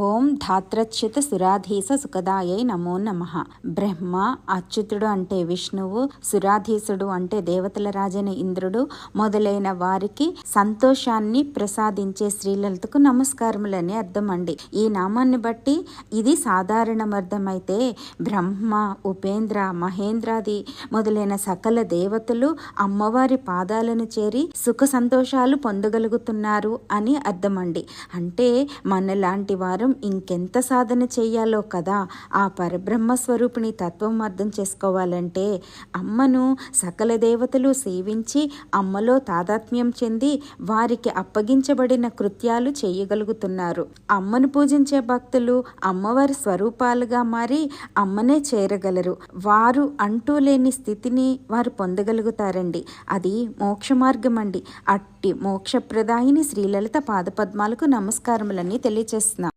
ఓం ధాత్రచ్యుత సురాధీస సుఖదాయై నమో నమః. బ్రహ్మ అచ్యుతుడు అంటే విష్ణువు, సురాధీసుడు అంటే దేవతల రాజైన ఇంద్రుడు మొదలైన వారికి సంతోషాన్ని ప్రసాదించే శ్రీలలితకు నమస్కారములని అర్థం అండి. ఈ నామాన్ని బట్టి ఇది సాధారణమర్థమైతే బ్రహ్మ, ఉపేంద్ర, మహేంద్రాది మొదలైన సకల దేవతలు అమ్మవారి పాదాలను చేరి సుఖ సంతోషాలు పొందగలుగుతున్నారు అని అర్థమండి. అంటే మనలాంటి వారు ఇంకెంత సాధన చెయ్యాలో కదా. ఆ పరబ్రహ్మ స్వరూపిణి తత్వం అర్థం చేసుకోవాలంటే అమ్మను సకల దేవతలు సేవించి అమ్మలో తాదాత్మ్యం చెంది వారికి అప్పగించబడిన కృత్యాలు చేయగలుగుతున్నారు. అమ్మను పూజించే భక్తులు అమ్మవారి స్వరూపాలుగా మారి అమ్మనే చేరగలరు. వారు అంటూ లేని స్థితిని వారు పొందగలుగుతారండి. అది మోక్ష మార్గం అండి. అట్టి మోక్షప్రదాయిని శ్రీలలిత పాదపద్మాలకు నమస్కారములని తెలియచేస్తున్నా.